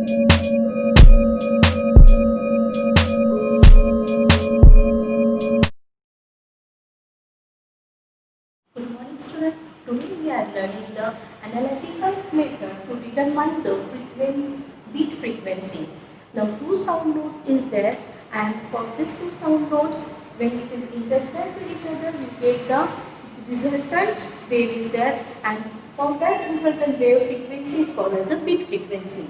Good morning, student. Today we are learning the analytical method to determine the bit frequency. Now two sound note is there, and for these two sound notes, when it is interfere to each other, we get the resultant wave is there, and for that resultant wave frequency is called as a bit frequency.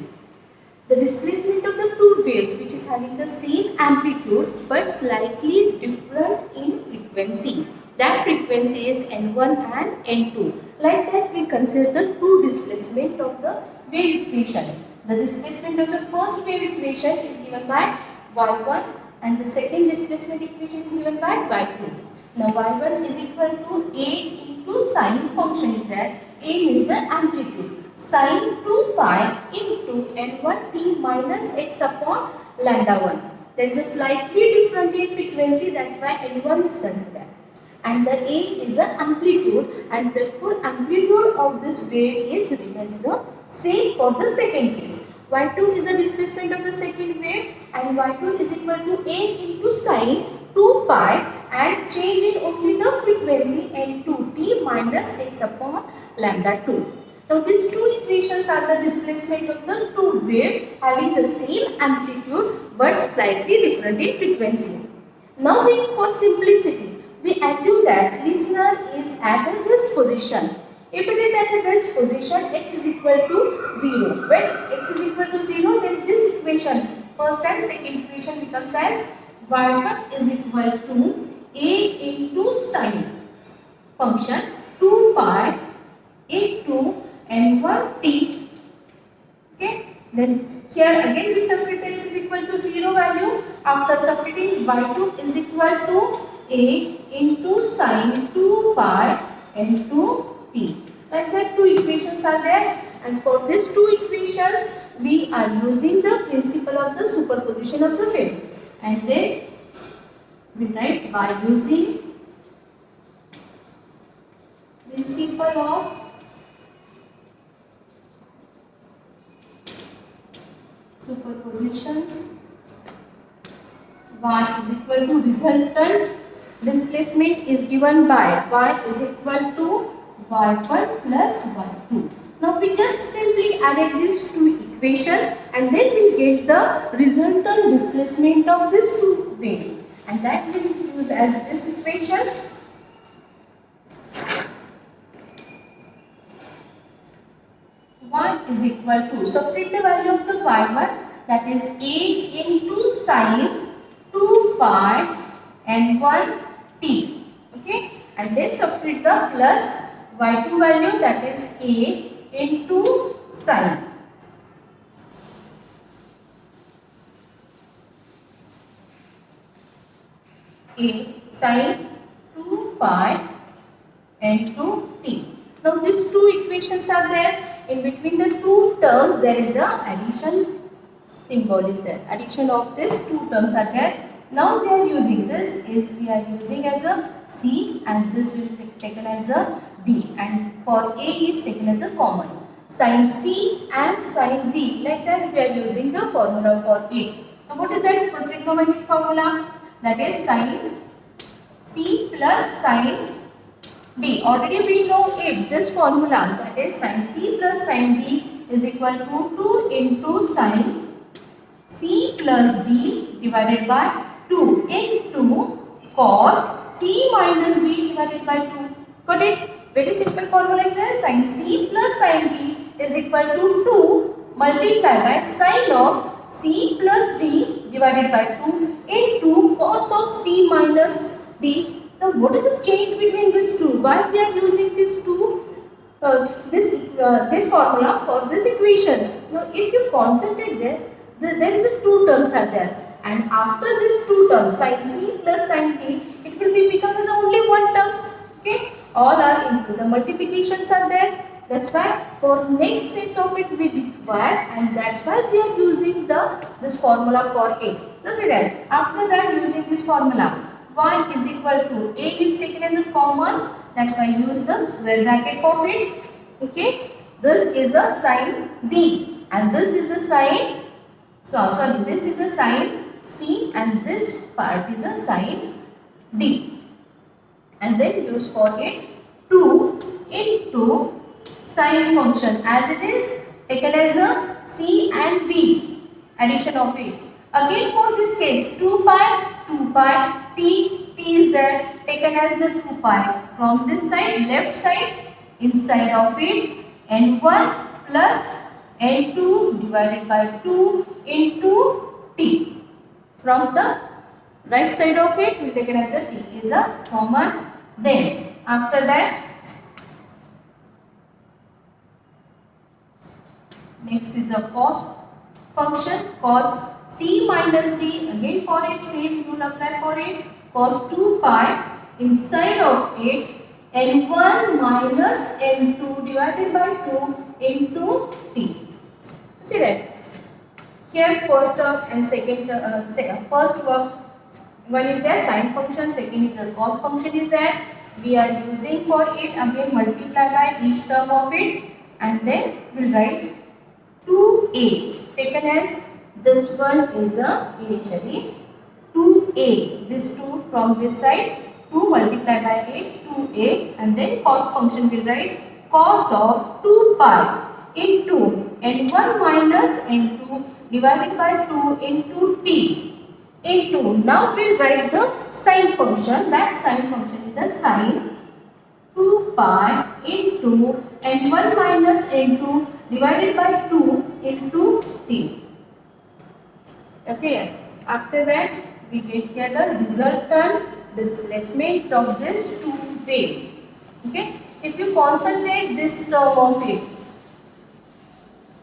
The displacement of the two waves which is having the same amplitude but slightly different in frequency. That frequency is N1 and N2. Like that we consider the two displacement of the wave equation. The displacement of the first wave equation is given by Y1 and the second displacement equation is given by Y2. Now Y1 is equal to A into sine function is there. A means the amplitude. Sine 2 pi into n1 t minus x upon lambda 1. There is a slightly different in frequency, that's why n1 is considered. And the A is the amplitude, and therefore amplitude of this wave is remains the same for the second case. Y2 is the displacement of the second wave, and Y2 is equal to A into sine 2 pi and change in only the frequency n2t minus x upon lambda 2. Now these two equations are the displacement of the two waves having the same amplitude but slightly different in frequency. Now for simplicity, we assume that listener is at a rest position. If it is at a rest position, x is equal to 0. When x is equal to 0, then this equation, first and second equation becomes as y1 is equal to a into sine function 2 pi into n1t. Okay, then here again we substitute x is equal to 0 value. After substituting y2 is equal to a into sine 2 pi into t. Like that two equations are there, and for these two equations we are using the principle of the superposition of the wave, and then we write by using principle of superposition. Y is equal to resultant displacement is given by y is equal to y1 plus y2. Now we just simply added these two equations and then we get the resultant displacement of these two waves, and that will use as this equations. Y is equal to, subtract the value of the y1, that is a into sine 2 pi n1 t. Okay, and then subtract the plus y2 value, that is a into sine. A sine 2 pi n2 t. Now these two equations are there. In between the two terms there is a addition symbol is there. Addition of these two terms are there. Now we are using this is we are using as a C, and this will be taken as a D, and for A is taken as a common. Sin C and sin D, like that we are using the formula for it. Now what is that for trigonometric formula? That is sin C plus sin D. Already we know it, this formula, that is sin C plus sin D is equal to 2 into sin C plus D divided by 2 into cos C minus D divided by 2. Got it? Very simple formula is there. Sin C plus sin D is equal to 2 multiplied by sin of C plus D divided by 2 into cos of C minus D. Now what is the change between these two? Why we are using these two this formula for these equations? Now if you concentrate there is a two terms are there, and after these two terms sin C plus sin D, it will be becomes as only one terms. Okay, all are into the multiplications are there. That's why for next stage of it we require, and that's why we are using this formula for it. Now see that after that using this formula, y is equal to a is taken as a common, that's why use the square bracket for it. Okay, this is a sin D and this is the sin So sorry, this is a sine C and this part is a sine D. And then use for it 2 into sine function as it is taken as a C and D, addition of it. Again for this case 2 pi, t is there taken as the 2 pi. From this side, left side, inside of it n1 plus n2 divided by 2 into t. From the right side of it, we will take it as a t is a common. Then after that, next is a cos function, cos c minus t. Again for it, same rule apply for it. Cos 2 pi inside of it n1 minus n2 divided by 2 into t. See that? Here first term and first one is there sine function, second is a cos function is there. We are using for it again multiply by each term of it and then we'll write 2a taken as this one is a initially 2a, this 2 from this side 2 multiply by 8 2a and then cos function will write cos of 2 pi into n1 minus n2 divided by 2 into t into, now we will write the sine function, that sine function is a sine 2 pi into n1 minus n2 divided by 2 into t. Okay, after that we get here the resultant displacement of this 2 wave. Okay, if you concentrate this term of it,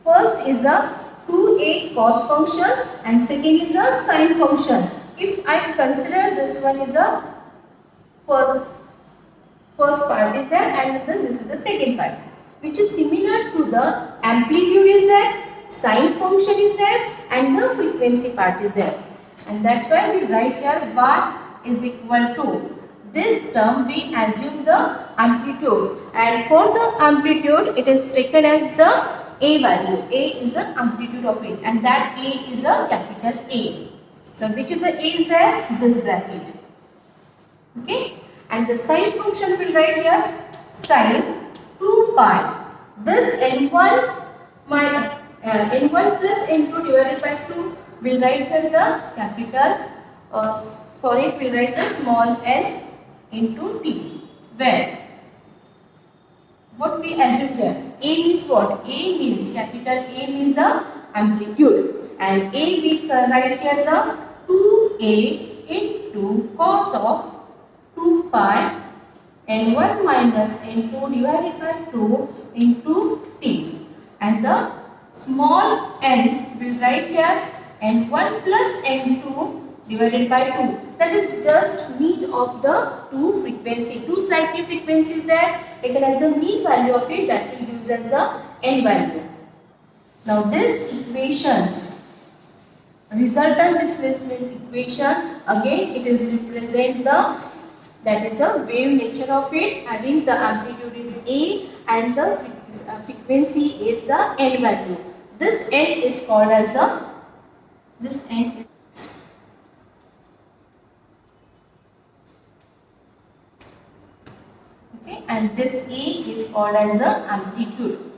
first is a 2a cos function and second is a sine function. If I consider this one is a first part is there and then this is the second part, which is similar to the amplitude is there, sine function is there and the frequency part is there. And that's why we write here y is equal to this term we assume the amplitude, and for the amplitude it is taken as the a value. A is the amplitude of it and that A is a capital A. So which is a is there? This bracket. Okay. And the sine function will write here sine 2 pi. This n1 minus n1 plus n2 divided by 2 will write here the capital. For it we will write the small n into t. Where what we assume here, A means what? A means capital A means the amplitude and A we write here the 2a into cos of 2 pi n1 minus n2 divided by 2 into t, and the small n will write here n1 plus n2 divided by 2. That is just mean of the two frequency. Two slightly frequencies there taken as the mean value of it, that we use as the n value. Now this equation, resultant displacement equation, again it is represent the, that is a wave nature of it, having the amplitude is A and the frequency is the n value. This n is called as the, this n is okay, and this A is called as the amplitude.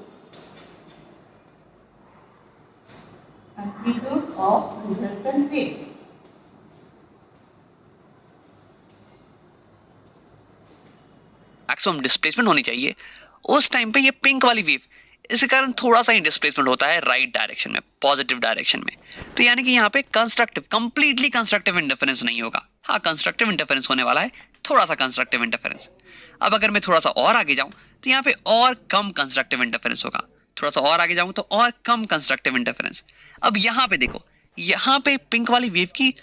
Amplitude of resultant wave. Maximum displacement होनी चाहिए उस time पे ये pink वाली wave, इसके कारण थोड़ा सा ही डिस्प्लेसमेंट होता है राइट डायरेक्शन में, पॉजिटिव डायरेक्शन में। तो यानी कि यहाँ पे कंस्ट्रक्टिव, कंप्लीटली कंस्ट्रक्टिव इंटरफेरेंस नहीं होगा। हाँ, कंस्ट्रक्टिव इंटरफेरेंस होने वाला है, थोड़ा सा कंस्ट्रक्टिव इंटरफेरेंस। अब अगर मैं थोड़ा सा और आगे जाऊँ तो यहाँ पे और कम कंस्ट्रक्टिव इंटरफेरेंस होगा, थोड़ा सा और आगे जाऊँ तो और कम कंस्ट्रक्टिव इंटरफेरेंस। अब यहाँ पे देखो, यहाँ पे पिंक वाली वेव की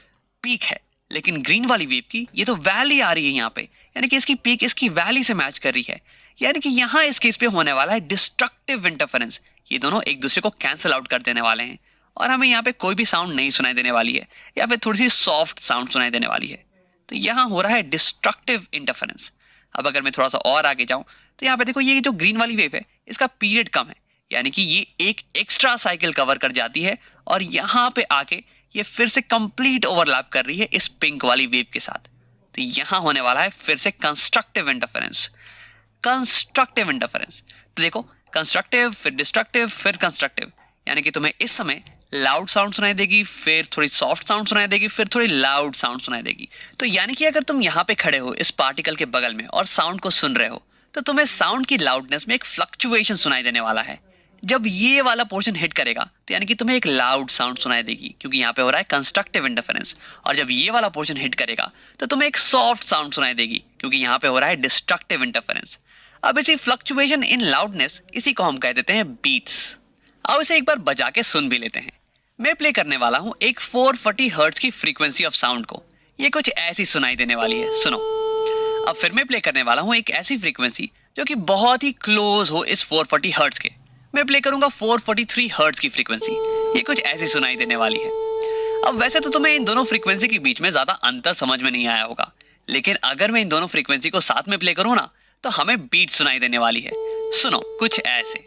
पीक है, लेकिन ग्रीन वाली वेव की ये तो वैली आ रही है यहाँ पे, यानी कि इसकी पीक इसकी वैली से मैच कर रही है। यानी कि यहाँ इस केस पे होने वाला है डिस्ट्रक्टिव इंटरफेरेंस। ये दोनों एक दूसरे को कैंसिल आउट कर देने वाले हैं और हमें यहाँ पे कोई भी साउंड नहीं सुनाई देने वाली है, या फिर थोड़ी सी सॉफ्ट साउंड सुनाई देने वाली है। तो यहाँ हो रहा है डिस्ट्रक्टिव इंटरफेरेंस। अब अगर मैं थोड़ा सा और आगे जाऊँ तो यहाँ पे देखो, ये जो ग्रीन वाली वेव है इसका पीरियड कम है, यानी कि ये एक एक्स्ट्रा साइकिल कवर कर जाती है और यहाँ पे आके ये फिर से कंप्लीट ओवरलैप कर रही है इस पिंक वाली वेव के साथ। तो यहाँ होने वाला है फिर से कंस्ट्रक्टिव इंटरफेरेंस। कंस्ट्रक्टिव इंटरफेरेंस, तो देखो कंस्ट्रक्टिव फिर डिस्ट्रक्टिव फिर कंस्ट्रक्टिव, यानी कि तुम्हें इस समय लाउड साउंड सुनाई देगी, फिर थोड़ी सॉफ्ट साउंड सुनाई देगी, फिर थोड़ी लाउड साउंड सुनाई देगी। तो यानी कि अगर तुम यहाँ पे खड़े हो इस पार्टिकल के बगल में और साउंड को सुन रहे हो तो तुम्हें साउंड की लाउडनेस में एक फ्लक्चुएशन सुनाई देने वाला है। जब ये वाला पोर्शन हिट करेगा तो यानी कि तुम्हें एक लाउड साउंड सुनाई देगी क्योंकि यहाँ पे हो रहा है कंस्ट्रक्टिव इंटरफेरेंस, और जब ये वाला पोर्शन हिट करेगा तो तुम्हें एक सॉफ्ट साउंड सुनाई देगी क्योंकि यहाँ पे हो रहा है डिस्ट्रक्टिव इंटरफेरेंस। अब इसी फ्लक्चुएशन इन लाउडनेस, इसी को हम कह देते हैं बीट्स। अब इसे एक बार बजा के सुन भी लेते हैं। मैं प्ले करने वाला हूँ एक 440 हर्ट्ज की फ्रीक्वेंसी ऑफ साउंड को। ये कुछ ऐसी सुनाई देने वाली है, सुनो। अब फिर मैं प्ले करने वाला हूँ एक ऐसी फ्रीक्वेंसी जो कि बहुत ही क्लोज हो इस 440 हर्ट्ज के। मैं प्ले करूंगा 443 हर्ट्ज की फ्रीक्वेंसी। ये कुछ ऐसी सुनाई देने वाली है। अब वैसे तो तुम्हें इन दोनों फ्रीक्वेंसी के बीच में ज्यादा अंतर समझ में नहीं आया होगा, लेकिन अगर मैं इन दोनों फ्रीक्वेंसी को साथ में प्ले करूँ ना तो हमें बीट सुनाई देने वाली है। सुनो कुछ ऐसे।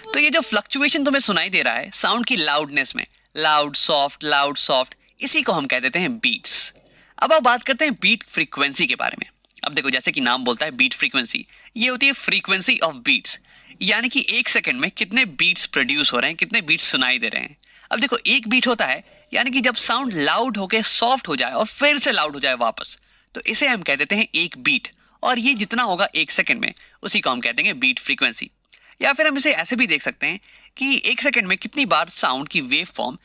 तो ये जो फ्लक्चुएशन तुम्हें सुनाई दे रहा है साउंड की लाउडनेस में, लाउड सॉफ्ट, इसी को हम कह देते हैं बीट्स। अब आप बात करते हैं बीट फ्रीक्वेंसी के बारे में। अब देखो जैसे कि नाम बोलता है बीट फ्रीक्वेंसी, ये होती है फ्रीक्वेंसी ऑफ बीट्स, यानी कि एक सेकंड में कितने बीट्स प्रोड्यूस हो रहे हैं, कितने बीट्स सुनाई दे रहे हैं। अब देखो एक बीट होता है यानी कि जब साउंड लाउड होके सॉफ्ट हो जाए और फिर से लाउड हो जाए वापस, तो इसे हम कह देते हैं एक बीट, और ये जितना होगा एक सेकंड में उसी को हम कहते हैं बीट फ्रीक्वेंसी। या फिर हम इसे ऐसे भी देख सकते हैं कि एक सेकंड में कितनी बार साउंड की वेव फॉर्म